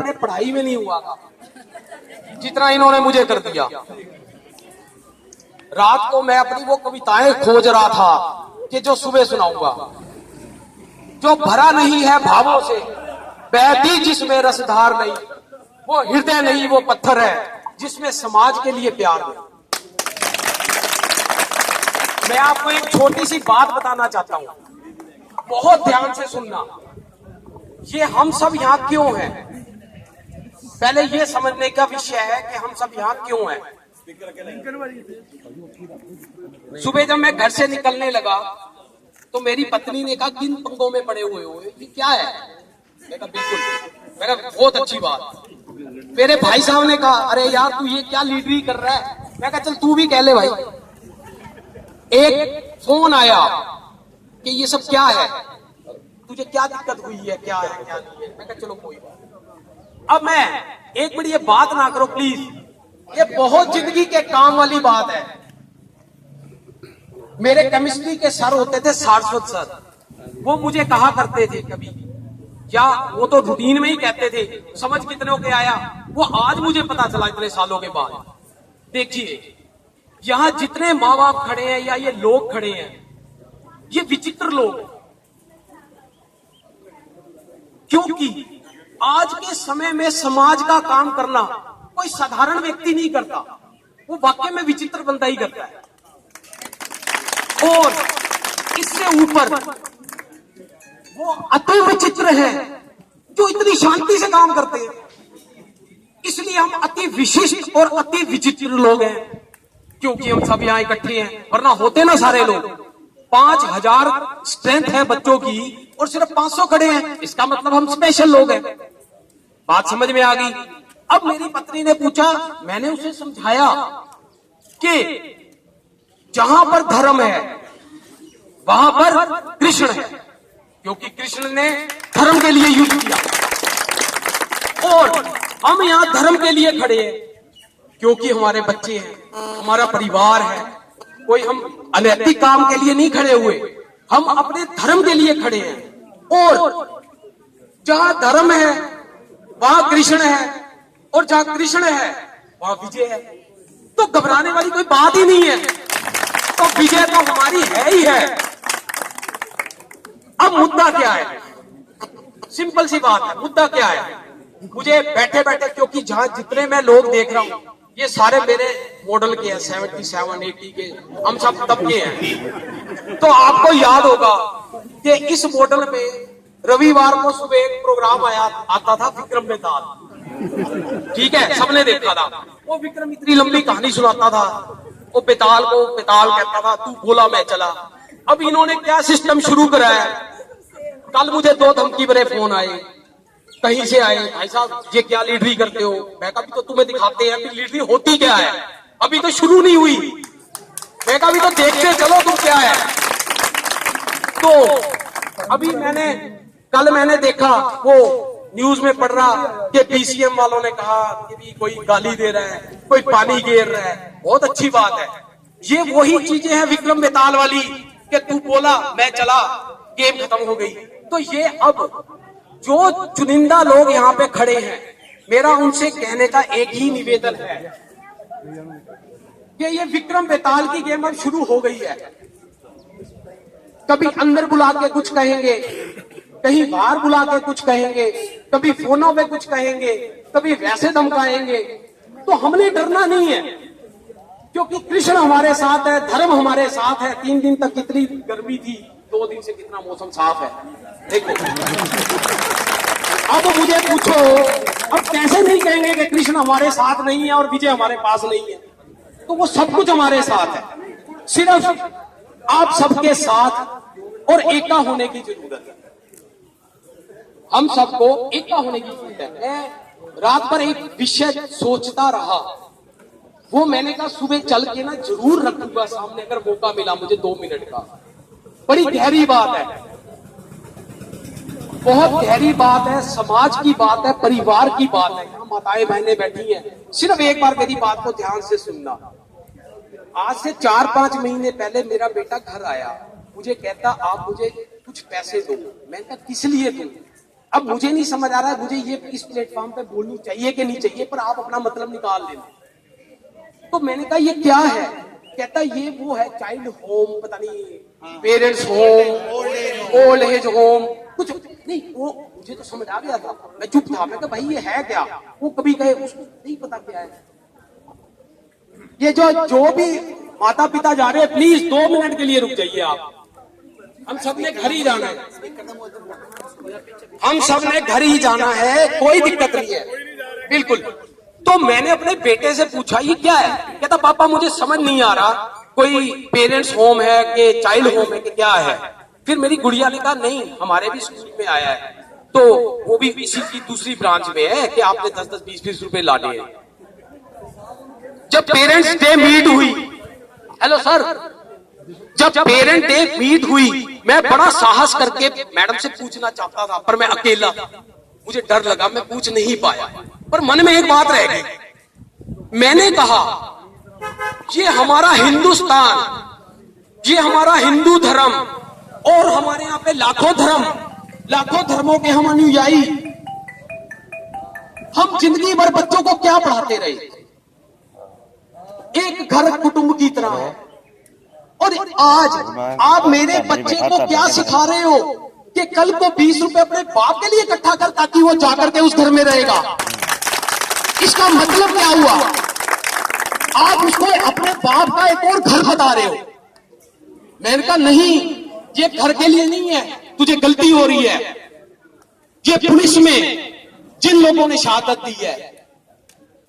अपने पढ़ाई में नहीं हुआ था जितना इन्होंने मुझे कर दिया। रात को मैं अपनी वो कविताएं खोज रहा था कि जो सुबह सुनाऊंगा, जो भरा नहीं है भावों से, बहती जिसमें रसधार नहीं, वो हृदय नहीं वो पत्थर है जिसमें समाज के लिए प्यार नहीं। मैं आपको एक छोटी सी बात बताना चाहता हूं, बहुत ध्यान से सुनना। ये हम सब यहां क्यों हैं, पहले ये समझने का विषय है कि हम सब यहां क्यों हैं। सुबह जब मैं घर से निकलने लगा तो मेरी पत्नी ने कहा किन पंगों में पड़े हुए हो, ये क्या है? मैं कहा बिल्कुल, मैं कहा बहुत अच्छी बात। मेरे भाई साहब ने कहा अरे यार तू ये क्या लीडरी कर रहा है? मैं कहा चल तू भी कह ले भाई। एक फोन आया कि ये सब क्या है, तुझे क्या दिक्कत हुई है, क्या है क्या नहीं है। मैं कहा चलो कोई बात। अब मैं एक मिनट ये बात ना करो प्लीज, ये बहुत जिंदगी के काम वाली बात है। मेरे केमिस्ट्री के सर होते थे सारस्वत सर, वो मुझे कहा करते थे कभी, क्या वो तो रूटीन में ही कहते थे, समझ कितने के आया, वो आज मुझे पता चला इतने सालों के बाद। देखिए यहां जितने माँ बाप खड़े हैं या ये लोग खड़े हैं, ये विचित्र लोग, क्योंकि आज के समय में समाज का काम करना कोई साधारण व्यक्ति नहीं करता, वो वाकई में विचित्र बंदा ही करता है। और इससे ऊपर वो अति विचित्र है जो इतनी शांति से काम करते हैं। इसलिए हम अति विशिष्ट और अति विचित्र लोग हैं, क्योंकि हम सब यहां इकट्ठे हैं, वरना होते ना सारे लोग। 5000 स्ट्रेंथ है बच्चों की और सिर्फ 500 खड़े हैं, इसका मतलब हम स्पेशल लोग हैं। बात समझ में आ गई। अब मेरी पत्नी ने पूछा, मैंने उसे समझाया कि जहां पर धर्म है वहां पर कृष्ण है, क्योंकि कृष्ण ने धर्म के लिए युद्ध किया, और हम यहां धर्म के लिए खड़े हैं क्योंकि हमारे बच्चे हैं, हमारा परिवार है। कोई हम अनैतिक काम के लिए नहीं खड़े हुए, हम अपने धर्म के लिए खड़े हैं। और जहां धर्म है वहां कृष्ण है, और जहां कृष्ण है वहां विजय है। तो घबराने वाली कोई बात ही नहीं है, तो विजय तो हमारी है ही है। अब मुद्दा क्या है, सिंपल सी बात है, मुद्दा क्या है। मुझे बैठे बैठे, क्योंकि जहां जितने मैं लोग देख रहा हूं ये सारे मेरे मॉडल के हैं, 77 80 के, हम सब तब के हैं। तो आपको याद होगा कि इस मॉडल में रविवार को सुबह एक प्रोग्राम आता था, विक्रम बेताल। ठीक है, सबने देखा था। वो विक्रम इतनी लंबी कहानी सुनाता था, वो बेताल को बेताल कहता था, तू बोला मैं चला। अब इन्होंने क्या सिस्टम शुरू करा है, कल मुझे 2 धमकी भरे फोन आए, कहीं से आए, भाई साहब ये क्या लीडरी करते हो। मैं कहा तो तुम्हें दिखाते हैं कि लीडरी होती क्या है, अभी तो शुरू नहीं हुई। मैं कहा अभी तो देखते चलो तुम क्या है। तो अभी कल मैंने देखा, वो न्यूज में पढ़ रहा कि पीसीएम वालों ने कहा कि भी कोई गाली दे रहा है, कोई पानी गिर रहा है। बहुत अच्छी बात है, ये वही चीजें हैं विक्रम बेताल वाली कि तू बोला मैं चला, गेम खत्म हो गई। तो ये अब जो चुनिंदा लोग यहाँ पे खड़े हैं, मेरा उनसे कहने का एक ही निवेदन है कि ये विक्रम बेताल की गेम अब शुरू हो गई है। कभी अंदर बुला के कुछ कहेंगे, कहीं बाहर बुला के कुछ कहेंगे, कभी फोनों पे कुछ कहेंगे, कभी वैसे धमकाएंगे। तो हमने डरना नहीं है, क्योंकि कृष्ण हमारे साथ है, धर्म हमारे साथ है। 3 दिन तक कितनी गर्मी थी, 2 दिन से कितना मौसम साफ है, देखो। अब मुझे पूछो, अब कैसे नहीं कहेंगे कि कृष्ण हमारे साथ नहीं है और विजय हमारे पास नहीं है? तो वो सब कुछ हमारे साथ है, सिर्फ आप सबके साथ और एका होने की जरूरत है। हम सबको एका होने की जरूरत है। मैं रात भर एक विषय सोचता रहा, वो मैंने कहा सुबह चल के ना जरूर रखूंगा सामने, अगर मौका मिला मुझे 2 मिनट का। बड़ी गहरी बात है, बहुत गहरी बात है, समाज की बात है, परिवार की बात है। यहाँ माताएं बहनें बैठी हैं, सिर्फ एक बार मेरी बात को ध्यान से सुनना। आज से 4-5 महीने पहले मेरा बेटा घर आया, मुझे कहता आप मुझे कुछ पैसे दो। मैंने कहा किस लिए दो? अब मुझे नहीं समझ आ रहा है मुझे ये इस प्लेटफॉर्म पे बोलनी चाहिए कि नहीं चाहिए, पर आप अपना मतलब निकाल लेना। तो मैंने कहा ये क्या है? कहता ये वो है चाइल्ड होम, पता नहीं parents home, old age home, कुछ नहीं। वो मुझे तो समझ आ गया था, मैं चुप था। मैं कहा भाई ये है क्या? वो कभी कहे उसको नहीं पता क्या है। ये जो भी माता पिता जा रहे हैं, प्लीज 2 मिनट के लिए रुक जाइए आप। हम सबने घर ही जाना है, हम सबने घर ही जाना है, कोई दिक्कत नहीं है, बिल्कुल। तो मैंने अपने बेटे से पूछा ये क्या है? कहता पापा मुझे समझ नहीं आ रहा, कोई पेरेंट्स होम है कि चाइल्ड होम है कि क्या है। फिर मेरी गुड़िया ने कहा नहीं हमारे भी स्कूल में आया है, तो वो भी इसी की दूसरी ब्रांच में है कि आपने 10-10, 20-20 रुपए लाने हैं। जब पेरेंट्स डे मीट हुई, हेलो सर, जब पेरेंट डे मीट हुई, मैं बड़ा साहस करके मैडम से पूछना चाहता था, पर मैं अकेला था, मुझे डर लगा, मैं पूछ नहीं पाया। पर मन में एक बात रह गई। मैंने कहा ये हमारा हिंदुस्तान, ये हमारा हिंदू धर्म, और हमारे यहाँ पे लाखों धर्मों के हम अनुयायी, हम जिंदगी भर बच्चों को क्या पढ़ाते रहे? एक घर कुटुंब की तरह है। और आज आप मेरे बच्चे को क्या सिखा रहे हो कि कल को 20 रुपए अपने बाप के लिए इकट्ठा कर ताकि वो जाकर के उस घर में रहेगा? इसका मतलब क्या हुआ? आप उसको अपने बाप का एक और घर बता रहे हो। मैंने कहा नहीं, ये घर के लिए नहीं है, तुझे गलती हो रही है। ये पुलिस में जिन लोगों ने शहादत दी है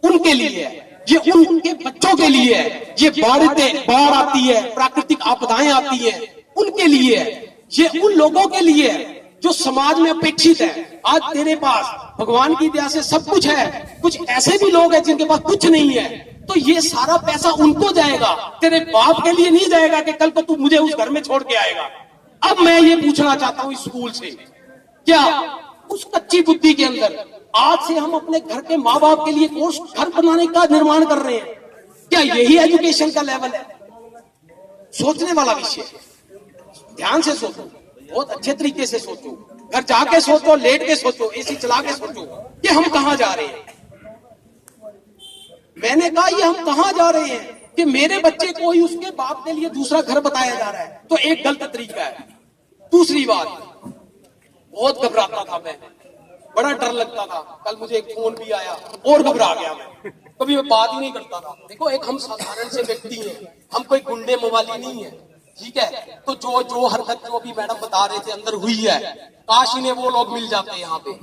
उनके लिए है, ये उनके बच्चों के लिए है, ये बाढ़ आती है, प्राकृतिक आपदाएं आती है, उनके लिए है, ये उन लोगों के लिए है जो समाज में अपेक्षित है। आज तेरे पास भगवान की दया से सब कुछ है, कुछ ऐसे भी लोग हैं जिनके पास कुछ नहीं है, तो ये सारा पैसा उनको जाएगा, तेरे बाप के लिए नहीं जाएगा कि कल को तू मुझे उस घर में छोड़ के आएगा। अब मैं ये पूछना चाहता हूं स्कूल से, क्या उस कच्ची बुद्धि के अंदर आज से हम अपने घर के माँ बाप के लिए कोर्स घर बनाने का निर्माण कर रहे हैं? क्या यही एजुकेशन का लेवल है? सोचने वाला विषय, ध्यान से सोचो, बहुत अच्छे तरीके से सोचो, घर जाके सोचो, लेट के सोचो, एसी चला के सोचो कि हम कहां जा रहे हैं। मैंने कहा ये हम कहां जा रहे हैं कि मेरे बच्चे को ही उसके बाप के लिए दूसरा घर बताया जा रहा है, तो एक गलत तरीका है। दूसरी बात, बहुत घबराता था मैं, बड़ा डर लगता था। कल मुझे एक फोन भी आया और घबरा गया मैं, कभी मैं बात ही नहीं करता था। देखो एक हम साधारण से व्यक्ति हैं, हम कोई गुंडे मवाली नहीं है, ठीक है? तो जो हरकत जो भी मैडम बता रहे थे अंदर हुई है, काश इन्हें वो लोग मिल जाते यहाँ पे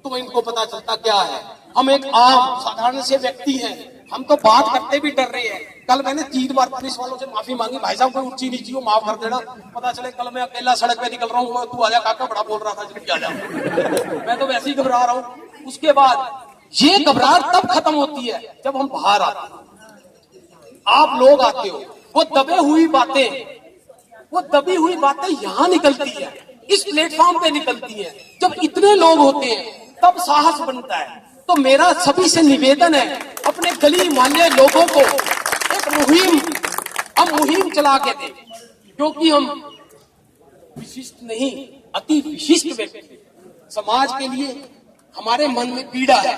तो इनको पता चलता क्या है। हम एक आम साधारण से व्यक्ति हैं, हम तो बात करते भी डर रहे हैं। कल मैंने 3 बार पुलिस वालों से माफी मांगी, भाई साहब कोई ऊंची नीची हो माफ कर देना, पता चले कल मैं अकेला सड़क पे निकल रहा हूँ, तू आजा काका, बड़ा बोल रहा था जल्दी आ जा। मैं तो वैसे ही घबरा रहा हूँ। उसके बाद ये घबराहट तब खत्म होती है जब हम बाहर आते हैं, आप लोग आते हो, वो दबी हुई बातें यहाँ निकलती है, इस प्लेटफॉर्म पे निकलती है। जब इतने लोग होते हैं तब साहस बनता है। तो मेरा सभी से निवेदन है, अपने गली मोहल्ले लोगों को एक मुहिम चला के दें, क्योंकि हम विशिष्ट नहीं, अति विशिष्ट व्यक्ति समाज के लिए हमारे मन में पीड़ा है।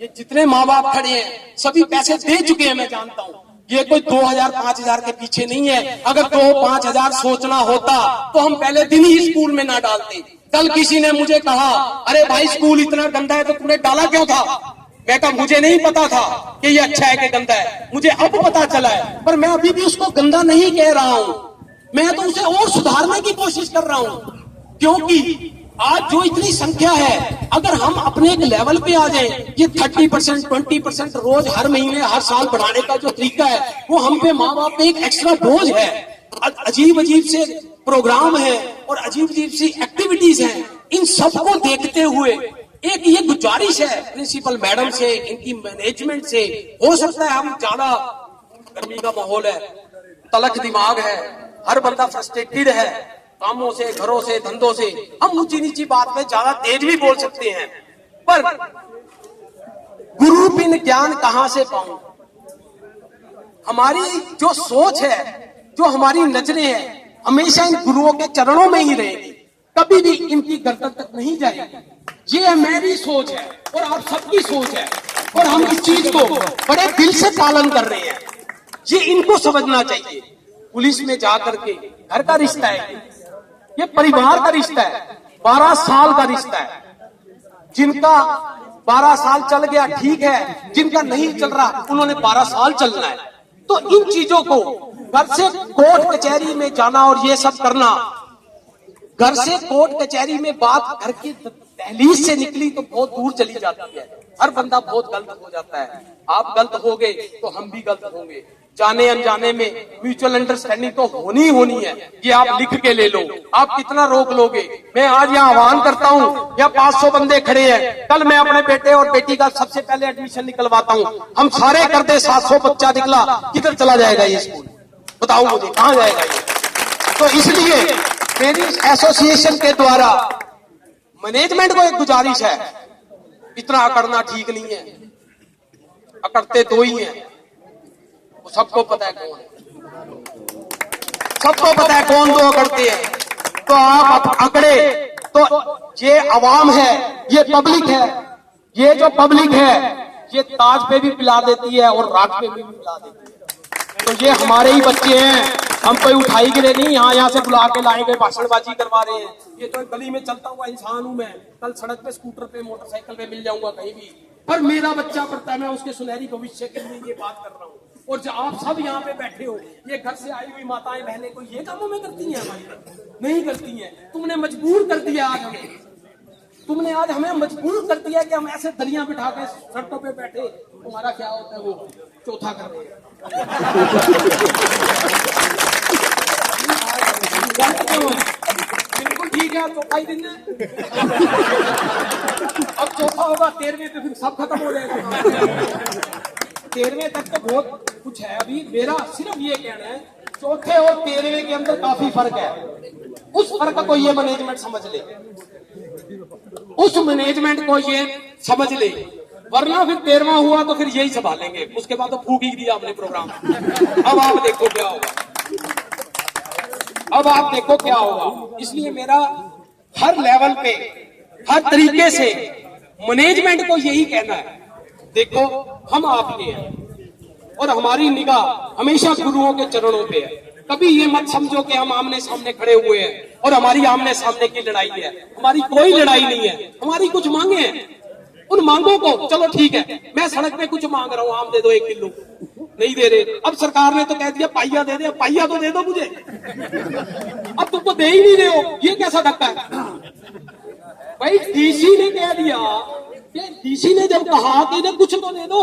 ये जितने माँ बाप खड़े हैं सभी पैसे दे चुके हैं, मैं जानता हूँ। ये कोई 2000-5000 के पीछे नहीं है। अगर 2-5 हजार सोचना होता तो हम पहले दिन ही स्कूल में ना डालते। कल किसी ने मुझे कहा, अरे भाई स्कूल इतना गंदा है तो तूने डाला क्यों था? मैं कहा मुझे नहीं पता था कि ये अच्छा है कि गंदा है, मुझे अब पता चला है, पर मैं अभी भी उसको गंदा नहीं कह रहा हूँ, मैं तो उसे और सुधारने की कोशिश कर रहा हूँ। क्योंकि आज जो इतनी संख्या है, अगर हम अपने एक लेवल पे आ जाएं, ये 30%, 20% रोज हर महीने हर साल बढ़ाने का जो तरीका है, वो हम पे माँ बाप पे एक एक्स्ट्रा बोझ है। अजीब अजीब से प्रोग्राम है और अजीब अजीब सी एक्टिविटीज हैं। इन सबको देखते हुए एक ये गुजारिश है प्रिंसिपल मैडम से, इनकी मैनेजमेंट से, हो सकता है हम ज्यादा गर्मी का माहौल है, तलख दिमाग है, हर बंदा फ्रस्ट्रेटेड है कामों से, घरों से, धंधों से, हम ऊंची नीची बात में ज्यादा तेज भी बोल सकते हैं, पर गुरु बिन ज्ञान कहां से पाऊं? हमारी जो सोच है, जो हमारी नजरें हैं, हमेशा इन गुरुओं के चरणों में ही रहेगी, कभी भी इनकी गर्दन तक नहीं जाएगी। ये मेरी सोच है और आप सबकी सोच है, और हम इस चीज को बड़े दिल से पालन कर रहे हैं। ये इनको समझना चाहिए। पुलिस में जाकर के घर का रिश्ता है, ये परिवार का रिश्ता है, 12 साल का रिश्ता है। जिनका 12 साल चल गया ठीक है, जिनका नहीं चल रहा उन्होंने 12 साल चलना है। तो इन चीजों को घर से कोर्ट कचहरी में जाना और ये सब करना, घर से कोर्ट कचहरी में बात घर की दहलीज से निकली तो बहुत दूर चली जाती है। हर बंदा बहुत गलत हो जाता है। आप गलत हो गए तो हम भी गलत होंगे। जाने अनजाने में म्यूचुअल अंडरस्टैंडिंग तो होनी है। ये आप लिख के ले लो, आप कितना रोक लोगे। मैं आज यहाँ आह्वान करता हूँ, या 500 बंदे खड़े हैं, कल मैं अपने बेटे और बेटी का सबसे पहले एडमिशन निकलवाता हूँ। हम सारे कर दे, 700 बच्चा निकला, किधर चला जाएगा ये स्कूल? बताओ मुझे, कहाँ जाएगा ये? तो इसलिए मेरी एसोसिएशन के द्वारा मैनेजमेंट को एक गुजारिश है, इतना अकड़ना ठीक नहीं है। अकड़ते दो ही हैं, वो सबको पता है कौन है, सबको पता है कौन दो अकड़ते हैं। तो आप अकड़े तो ये अवाम है, ये पब्लिक है। ये जो पब्लिक है ये ताज पे भी पिला देती है और रात पे भी पिला देती है। तो ये हमारे ही बच्चे हैं, हम कोई उठाई गिरे नहीं, यहाँ से बुला के लाए गए, भाषणबाजी करवा रहे हैं। ये तो गली में चलता हुआ इंसान हूं मैं, कल सड़क पे स्कूटर पे मोटरसाइकिल पे मिल जाऊंगा कहीं भी, पर मेरा बच्चा पढ़ता है, मैं उसके सुनहरी भविष्य के लिए ये बात कर रहा हूँ। और जो आप सब यहाँ पे बैठे हो, ये घर से आई हुई माताएं बहनें को ये कामों में करती हैं? हमारी नहीं करती हैं। तुमने मजबूर कर दिया आज हमें, तुमने आज हमें मजबूर कर दिया कि हम ऐसे दलियां बिठा के सड़कों पे बैठे। तुम्हारा क्या होता है, वो चौथा कर रहे हैं। बिल्कुल ठीक है, चौथा ही दिन है। अब चौथा होगा 13वें तो फिर सब खत्म हो जाएगा। 13वें तक तो बहुत कुछ है अभी। मेरा सिर्फ ये कहना है, चौथे और 13वें के अंदर काफी फर्क है। उस फर्क को ये मैनेजमेंट समझ ले, उस मैनेजमेंट को ये समझ ले, वरना फिर 13वां हुआ तो फिर यही संभालेंगे। उसके बाद तो फूक ही दिया हमने प्रोग्राम। अब आप देखो क्या होगा, अब आप देखो क्या होगा। इसलिए मेरा हर लेवल पे, हर तरीके से मैनेजमेंट को यही कहना है, देखो हम आपके हैं और हमारी निगाह हमेशा गुरुओं के चरणों पे है। कभी ये मत समझो कि हम आमने सामने खड़े हुए हैं और हमारी आमने सामने की लड़ाई है। हमारी कोई लड़ाई नहीं है, हमारी कुछ मांगे हैं। उन मांगों को चलो ठीक है, मैं सड़क पे कुछ मांग रहा हूँ, आम दे दो 1 किलो, नहीं दे रहे। अब सरकार ने तो कह दिया पाइया दे दे, पाइया तो दे दो मुझे। अब तुम तो दे ही नहीं रहे हो, ये कैसा धक्का है भाई? डीसी ने कह दिया, डीसी ने जब कहा कि इन्हें कुछ तो दे दो,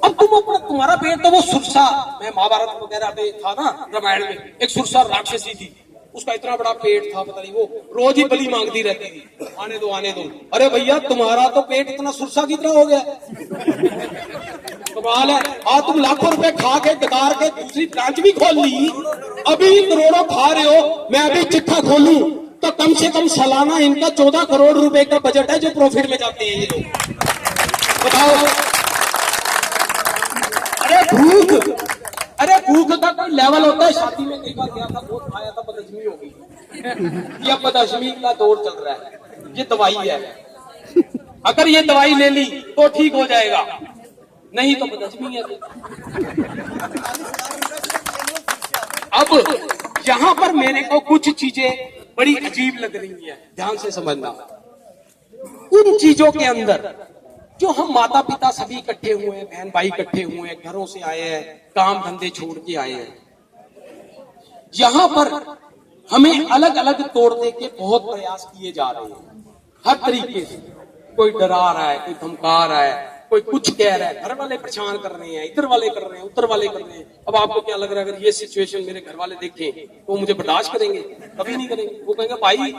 अब तुम अपना, तुम्हारा पेट तो वो सुरसा, मैं महाभारत वगैरह पे था ना, रामायण में एक सुरसा राक्षसी थी, उसका इतना बड़ा पेट था, पता नहीं वो रोज ही बलि मांगती रहती थी, आने दो आने दो। अरे भैया तुम्हारा तो पेट इतना सुरसा की तरह हो गया, कमाल है। आज तुम लाखों रुपए खा के गदार के दूसरी ब्रांच भी खोल ली, अभी करोड़ों खा रहे हो। मैं अभी चिट्ठा खोलूं तो कम से कम सालाना इनका 14 करोड़ रुपए का बजट है जो प्रॉफिट में जाते हैं ये लोग। बताओ, अरे भूख का कोई लेवल होता है? शादी में कई बार गया था, बहुत खाया था, बदहजमी हो गई। ये बदहजमी का दौर चल रहा है, ये दवाई है। अगर ये दवाई ले ली तो ठीक हो जाएगा, नहीं तो बदहजमी है। अब यहां पर मेरे को कुछ चीजें बड़ी अजीब लग रही है, ध्यान से समझना। उन चीजों के अंदर जो हम माता पिता सभी इकट्ठे हुए हैं, बहन भाई इकट्ठे हुए हैं, घरों से आए हैं, काम धंधे छोड़ के आए हैं, यहां पर हमें अलग अलग तोड़ने के बहुत प्रयास किए जा रहे हैं, हर तरीके से। कोई डरा रहा है, कोई धमका रहा है, कोई कुछ कह रहा है, घर वाले परेशान कर रहे हैं, इधर वाले कर रहे हैं, उधर वाले कर रहे हैं। अब आपको क्या लग रहा है, अगर ये सिचुएशन मेरे घर वाले देखें तो मुझे बर्दाश्त करेंगे? कभी नहीं करेंगे। वो कहेंगे भाई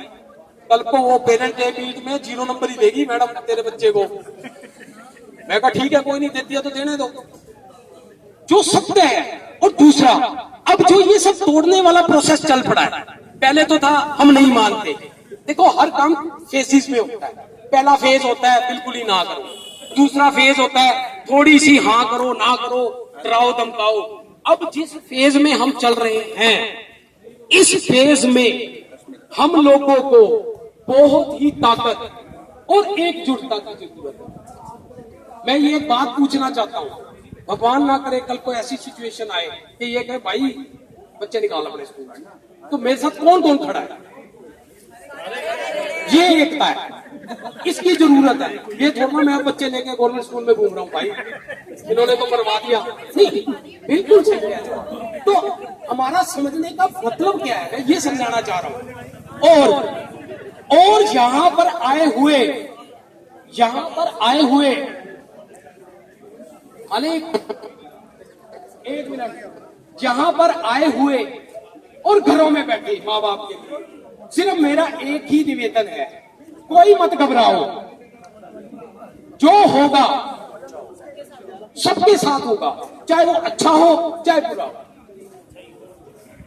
कल को वो पेरेंट डे मीट में 0 नंबर ही देगी मैडम तेरे बच्चे को। मैं कहा ठीक है, कोई नहीं, देती है तो देने दो, जो सत्य है। और दूसरा, अब जो ये सब तोड़ने वाला प्रोसेस चल पड़ा है, पहले तो था हम नहीं मानते। देखो हर काम फेसिस में होता है। पहला फेज होता है बिल्कुल ही ना करो, दूसरा फेज होता है थोड़ी सी हाँ करो ना करो, डराओ धमकाओ। अब जिस फेज में हम चल रहे हैं, इस फेज में हम लोगों को बहुत ही ताकत और एकजुटता की जरूरत है। मैं ये बात पूछना चाहता हूं, भगवान ना करे कल को ऐसी सिचुएशन आए कि ये कहे भाई बच्चे निकाल अपने स्कूल में, तो मेरे साथ कौन कौन खड़ा है? ये एकता है, इसकी जरूरत है। ये थोड़ा मैं बच्चे लेके गवर्नमेंट स्कूल में घूम रहा हूँ भाई, इन्होंने तो करवा दिया, नहीं, बिल्कुल सही है। तो हमारा समझने का मतलब क्या है, मैं ये समझाना चाह रहा हूं। और यहां पर आए हुए एक मिनट, यहां पर आए हुए और घरों में बैठे माँ बाप के लिए सिर्फ मेरा एक ही निवेदन है, कोई मत घबराओ, जो होगा सबके साथ होगा, चाहे वो अच्छा हो चाहे बुरा हो।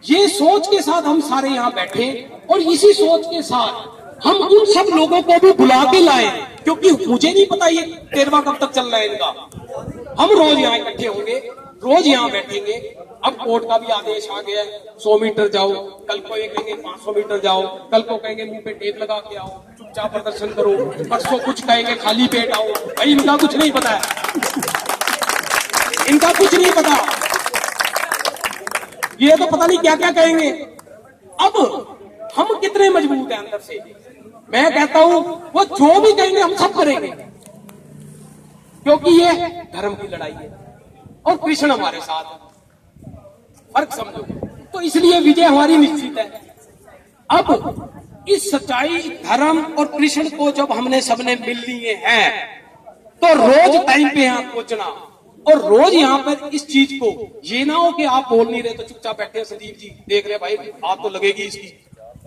ये सोच के साथ हम सारे यहां बैठे और इसी सोच के साथ हम उन सब लोगों को भी बुला के लाए, क्योंकि मुझे नहीं पता ये 13वां कब तक चल रहा है इनका। हम रोज यहाँ इकट्ठे होंगे, रोज यहाँ बैठेंगे। अब कोर्ट का भी आदेश आ गया है, 100 मीटर जाओ, कल को ये कहेंगे 500 मीटर जाओ, कल को कहेंगे मुंह पे टेप लगा के आओ, चुपचाप प्रदर्शन करो, परसों कुछ कहेंगे खाली पेट आओ। भाई इनका कुछ नहीं पता है, इनका कुछ नहीं पता, ये तो पता नहीं क्या क्या कहेंगे। अब हम कितने मजबूत हैं अंदर से, मैं कहता हूं वो जो भी कहेंगे हम सब करेंगे, क्योंकि ये धर्म की लड़ाई है और कृष्ण हमारे साथ है, फर्क समझो। तो इसलिए विजय हमारी निश्चित है। अब इस सच्चाई, धर्म और कृष्ण को जब हमने सबने मिल लिए हैं, तो रोज टाइम पे यहां पहुंचना और रोज यहां पर इस चीज को, ये ना हो कि आप बोल नहीं रहे तो चुपचाप बैठे संदीप जी देख रहे भाई आप तो लगेगी इसकी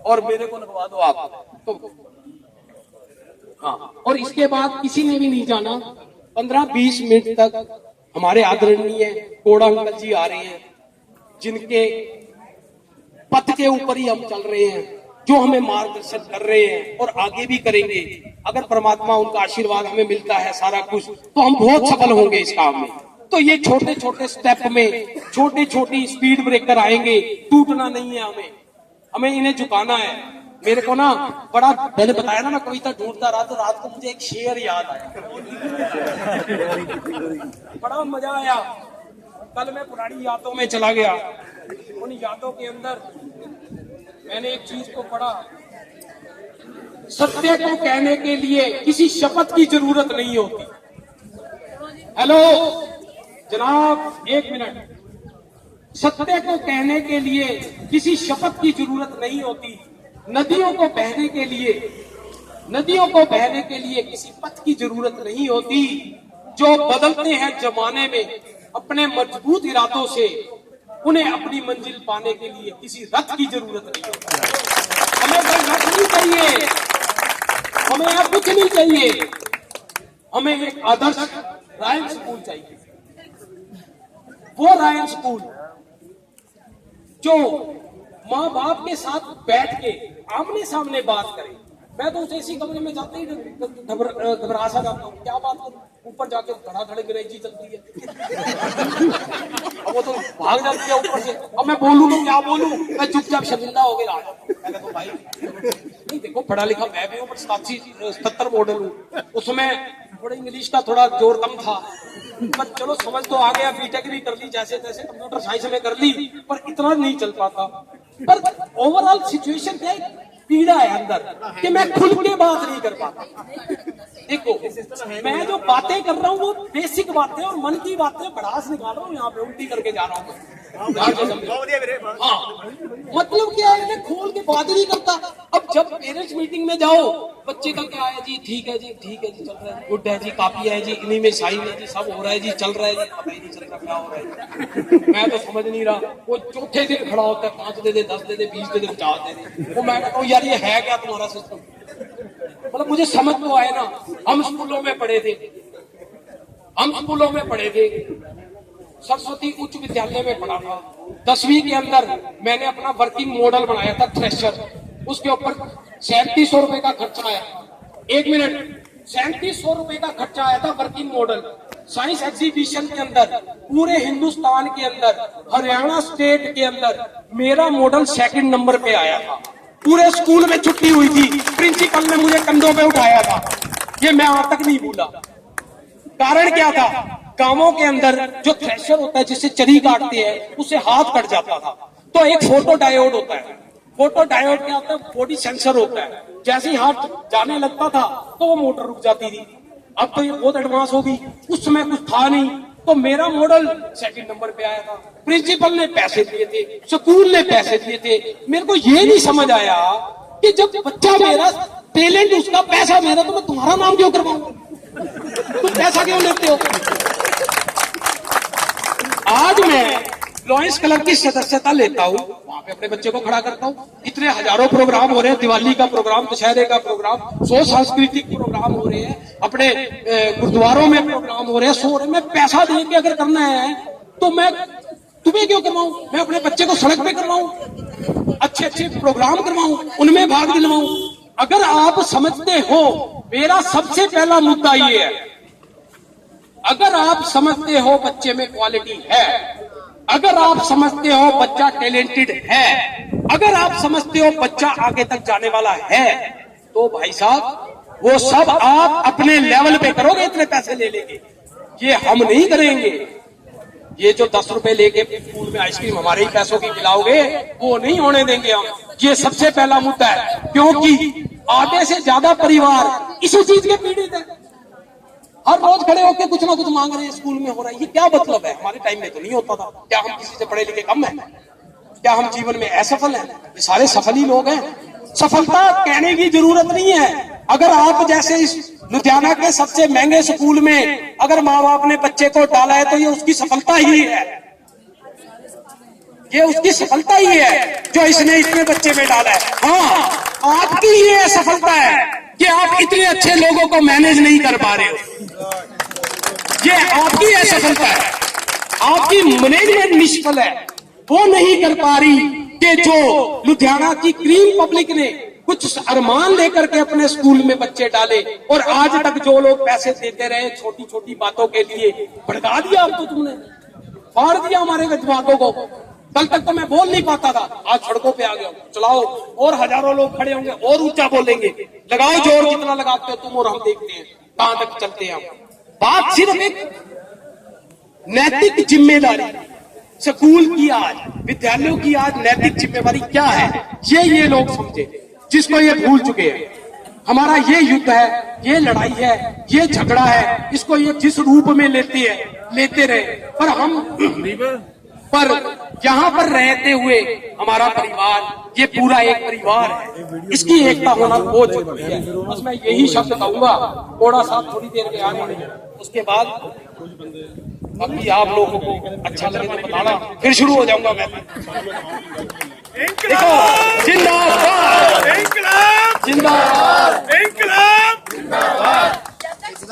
और मेरे को लगवा दो आप तो, हाँ। और इसके बाद किसी ने भी नहीं जाना, 15-20 मिनट तक हमारे आदरणीय कोड़ा अंकल जी आ रहे हैं, जिनके पथ के ऊपर ही हम चल रहे हैं, जो हमें मार्गदर्शन कर रहे हैं और आगे भी करेंगे। अगर परमात्मा उनका आशीर्वाद हमें मिलता है सारा कुछ, तो हम बहुत सफल होंगे इस काम में। तो ये छोटे छोटे स्टेप में छोटी छोटी स्पीड ब्रेकर आएंगे, टूटना नहीं है हमें इन्हें झुकाना है। मेरे को ना बड़ा, मैंने बताया ना मैं कविता ढूंढता रहा, तो रात को मुझे एक शेर याद आया, बड़ा मजा आया। कल मैं पुरानी यादों में चला गया, उन यादों के अंदर मैंने एक चीज को पढ़ा, सत्य को कहने के लिए किसी शपथ की जरूरत नहीं होती। हेलो जनाब, एक मिनट। सत्य को कहने के लिए किसी शपथ की जरूरत नहीं होती। नदियों को बहने के लिए किसी पथ की जरूरत नहीं होती। जो बदलते हैं जमाने में अपने मजबूत इरादों से, उन्हें अपनी मंजिल पाने के लिए किसी रथ की जरूरत नहीं होती। हमें कोई रथ नहीं चाहिए, हमें अब कुछ नहीं चाहिए, हमें एक आदर्श रायन स्कूल चाहिए। वो रायन स्कूल जो माँ बाप के साथ बैठ के आमने सामने बात करे। मैं तो उसे इसी कमरे में जाते ही घबरा सा जाता हूँ, क्या बात करूं, ऊपर जाके धड़ाधड़ अंग्रेजी चलती है। अब वो तो भाग जाती है ऊपर से, अब मैं बोलूं तो क्या बोलूं, मैं चुपचाप शर्मिंदा हो गया। मैंने तो भाई नहीं, देखो पढ़ा लिखा मैं भी हूँ, पर 77 मॉडल हूँ, उसमें थोड़ा इंग्लिश का थोड़ा जोर कम था, पर चलो समझ तो आ गया। बीटेक भी कर ली, जैसे तैसे कंप्यूटर साइंस में कर ली, पर इतना नहीं चल पाता। पर ओवरऑल सिचुएशन क्या है, पीड़ा है अंदर कि मैं खुल के बात नहीं कर पाता। देखो मैं जो बातें कर रहा हूँ वो बेसिक बातें और मन की बातें भड़ास निकाल रहा हूँ, यहाँ पे उल्टी करके जा रहा हूँ। हाँ, मतलब क्या है, मैं खोल के बात नहीं करता। अब जब पेरेंट्स मीटिंग में जाओ, बच्चे का क्या है जी, ठीक है जी, ठीक है जी, चल रहा है, गुड है जी, काफी है जी, इन्हीं में साइन है जी, सब हो रहा है जी, चल रहा है जी, पता ही नहीं चल रहा क्या हो रहा है, मैं तो समझ नहीं रहा। वो चौथे दिन खड़ा होता है, 5 दे दे, 10 दे दे, 20 दे दे, 50 दे दे। वो मैं कहता हूँ यार ये है क्या तुम्हारा सिस्टम, मतलब मुझे समझ तो आए ना। हम स्कूलों में पढ़े थे, सरस्वती उच्च विद्यालय में पढ़ा था। 10वीं के अंदर मैंने अपना वर्किंग मॉडल बनाया था, थ्रेशर। उसके ऊपर 3700 रुपए का खर्चा आया। 1 मिनट, 3700 रुपए का खर्चा आया था वर्किंग मॉडल। साइंस एग्जीबिशन के अंदर, पूरे हिंदुस्तान के अंदर, हरियाणा स्टेट के अंदर मेरा मॉडल 2nd नंबर पे आया था। पूरे स्कूल में छुट्टी हुई थी, प्रिंसिपल ने मुझे कंधों पे उठाया था। ये मैं आज तक नहीं भूला। कारण क्या था? गांवों के अंदर जो थ्रेशर होता है जिससे चरी काटते हैं उससे हाथ कट जाता था, तो एक फोटो डायोड होता है। फोटो डायोड क्या होता है? बॉडी सेंसर होता है। जैसे ही हाथ जाने लगता था तो वो मोटर रुक जाती थी। अब तो ये बहुत एडवांस हो गई, उस समय कुछ था नहीं, तो मेरा मॉडल सेकंड नंबर पे आया था। प्रिंसिपल ने पैसे दिए थे, स्कूल ने पैसे दिए थे। मेरे को ये नहीं समझ आया कि जब बच्चा मेरा, टैलेंट उसका, पैसा मेरा, तो मैं तुम्हारा नाम क्यों करवाऊं? तुम पैसा क्यों लेते हो? आज मैं लॉयंस क्लब की सदस्यता लेता हूँ, वहां पे अपने बच्चे को खड़ा करता हूँ। इतने हजारों प्रोग्राम हो रहे हैं, दिवाली का प्रोग्राम, दशहरे का प्रोग्राम, 100 सांस्कृतिक प्रोग्राम हो रहे हैं, अपने गुरुद्वारों में प्रोग्राम हो रहे हैं, सो रहे। मैं पैसा दे के अगर करना है तो मैं तुम्हें क्यों करवाऊं? मैं अपने बच्चे को सड़क पे करवाऊं, अच्छे अच्छे प्रोग्राम करवाऊं, उनमें भाग दिलवाऊं। अगर आप समझते हो, मेरा सबसे पहला मुद्दा ये है, अगर आप समझते हो बच्चे में क्वालिटी है, अगर आप समझते हो बच्चा टैलेंटेड है, अगर आप समझते हो बच्चा आगे तक जाने वाला है, तो भाई साहब वो सब आप अपने लेवल पे करोगे। इतने पैसे ले लेंगे, ये हम नहीं करेंगे। ये जो 10 रुपए लेके स्कूल में आइसक्रीम हमारे ही पैसों की खिलाओगे, वो नहीं होने देंगे हम। ये सबसे पहला मुद्दा है, क्योंकि आधे से ज्यादा परिवार इसी चीज के पीड़ित है। हर रोज खड़े होकर कुछ ना कुछ मांग रहे हैं, स्कूल में हो रहा है। ये क्या मतलब है? हमारे टाइम में तो नहीं होता था। क्या हम किसी से पढ़े लिखे कम है? क्या हम जीवन में असफल हैं? ये सारे सफल ही लोग हैं। सफलता कहने की जरूरत नहीं है। अगर आप जैसे इस लुधियाना के सबसे महंगे स्कूल में अगर माँ बाप ने बच्चे को डाला है तो ये उसकी सफलता ही है। ये उसकी सफलता ही है जो इसने इतने बच्चे में डाला है। हाँ, आपकी ये सफलता है कि आप इतने अच्छे लोगों को मैनेज नहीं कर पा रहे हो। ये आपकी असफलता है। आपकी मैनेजमेंट निष्फल है, वो नहीं कर पा रही कि जो लुधियाना की क्रीम पब्लिक ने कुछ अरमान लेकर के अपने स्कूल में बच्चे डाले, और आज तक जो लोग पैसे देते रहे छोटी छोटी बातों के लिए, भड़का दिया। अब तो तुमने फाड़ दिया हमारे जज्बातों को। कल तक तो मैं बोल नहीं पाता था, आज सड़कों पे आ गया। चलाओ, और हजारों लोग खड़े होंगे और ऊंचा बोलेंगे। लगाओ जोर, जितना लगाते हो तुम और हम देखते हैं कहां तक चलते हैं हम। बात सिर्फ एक नैतिक जिम्मेदारी, स्कूल की आज, विद्यालयों की आज नैतिक जिम्मेवारी क्या है, ये लोग समझे, जिसको ये भूल चुके हैं। हमारा ये युद्ध है, ये लड़ाई है, ये झगड़ा है, इसको ये जिस रूप में लेते रहे, पर हम पर यहाँ पर रहते हुए हमारा परिवार, ये पूरा एक परिवार है, इसकी एकता होना बहुत जरूरी है। बस मैं यही शब्द कहूंगा। थोड़ा सा थोड़ी देर के आगे, उसके बाद अभी आप लोगों को अच्छा लगे तो बताना, फिर शुरू हो जाऊंगा मैं। देखो, जिंदाबाद, जिंदाबाद।